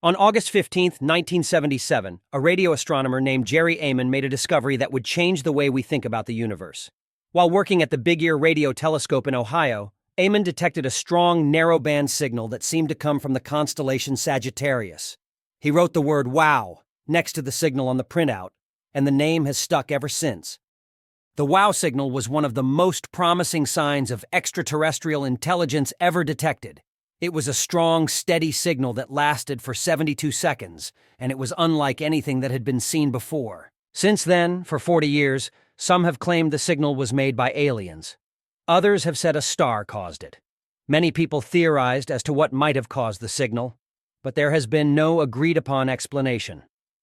On August 15, 1977, a radio astronomer named Jerry Ehman made a discovery that would change the way we think about the universe. While working at the Big Ear Radio Telescope in Ohio, Ehman detected a strong, narrow-band signal that seemed to come from the constellation Sagittarius. He wrote the word "wow" next to the signal on the printout, and the name has stuck ever since. The WOW signal was one of the most promising signs of extraterrestrial intelligence ever detected. It was a strong, steady signal that lasted for 72 seconds, and it was unlike anything that had been seen before. Since then, for 40 years, some have claimed the signal was made by aliens. Others have said a star caused it. Many people theorized as to what might have caused the signal, but there has been no agreed-upon explanation.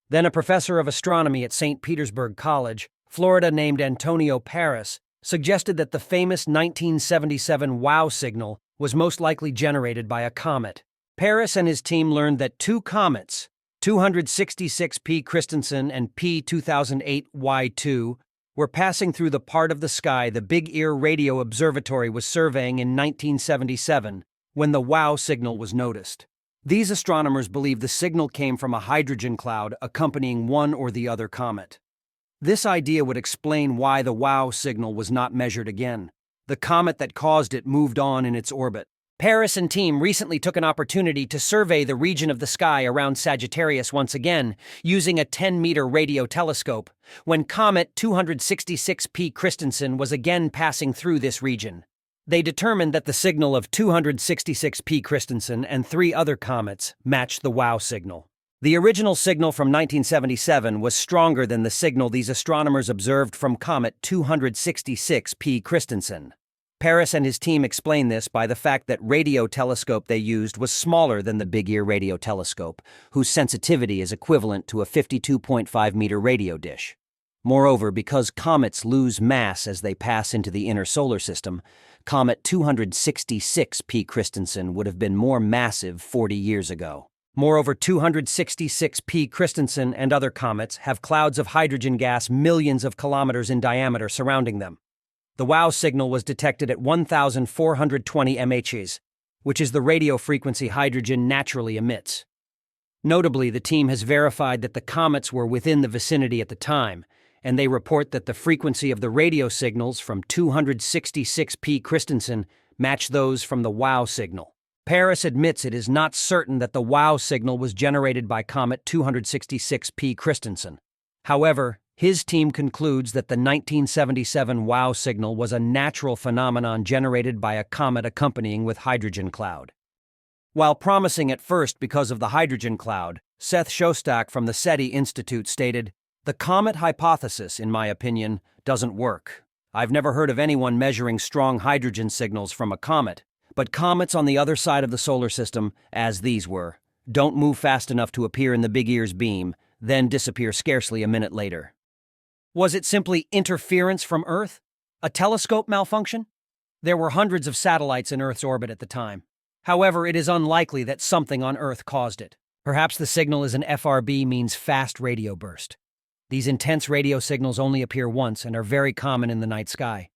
Then a professor of astronomy at St. Petersburg College, Florida, named Antonio Paris, suggested that the famous 1977 WOW signal was most likely generated by a comet. Paris and his team learned that two comets, 266P Christensen and P2008Y2, were passing through the part of the sky the Big Ear Radio Observatory was surveying in 1977 when the WOW signal was noticed. These astronomers believe the signal came from a hydrogen cloud accompanying one or the other comet. This idea would explain why the WOW signal was not measured again. The comet that caused it moved on in its orbit. Paris and team recently took an opportunity to survey the region of the sky around Sagittarius once again, using a 10-meter radio telescope, when comet 266P Christensen was again passing through this region. They determined that the signal of 266P Christensen and three other comets matched the WOW signal. The original signal from 1977 was stronger than the signal these astronomers observed from comet 266P Christensen. Paris and his team explained this by the fact that radio telescope they used was smaller than the Big Ear Radio Telescope, whose sensitivity is equivalent to a 52.5-meter radio dish. Moreover, because comets lose mass as they pass into the inner solar system, comet 266P Christensen would have been more massive 40 years ago. Moreover, 266P Christensen and other comets have clouds of hydrogen gas millions of kilometers in diameter surrounding them. The WOW signal was detected at 1,420 MHz, which is the radio frequency hydrogen naturally emits. Notably, the team has verified that the comets were within the vicinity at the time, and they report that the frequency of the radio signals from 266P Christensen match those from the WOW signal. Paris admits it is not certain that the WOW signal was generated by comet 266P Christensen. However, his team concludes that the 1977 WOW signal was a natural phenomenon generated by a comet accompanying with hydrogen cloud. While promising at first because of the hydrogen cloud, Seth Shostak from the SETI Institute stated, "The comet hypothesis, in my opinion, doesn't work. I've never heard of anyone measuring strong hydrogen signals from a comet. But comets on the other side of the solar system, as these were, don't move fast enough to appear in the Big Ear's beam, then disappear scarcely a minute later." Was it simply interference from Earth? A telescope malfunction? There were hundreds of satellites in Earth's orbit at the time. However, it is unlikely that something on Earth caused it. Perhaps the signal is an FRB, means fast radio burst. These intense radio signals only appear once and are very common in the night sky.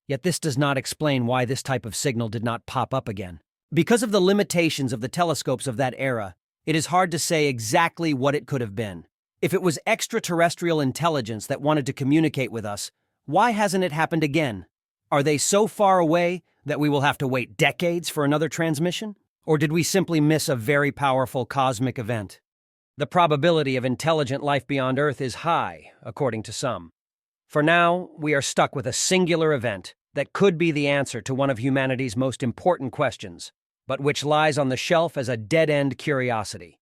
Yet this does not explain why this type of signal did not pop up again. Because of the limitations of the telescopes of that era, it is hard to say exactly what it could have been. If it was extraterrestrial intelligence that wanted to communicate with us, why hasn't it happened again? Are they so far away that we will have to wait decades for another transmission? Or did we simply miss a very powerful cosmic event? The probability of intelligent life beyond Earth is high, according to some. For now, we are stuck with a singular event that could be the answer to one of humanity's most important questions, but which lies on the shelf as a dead-end curiosity.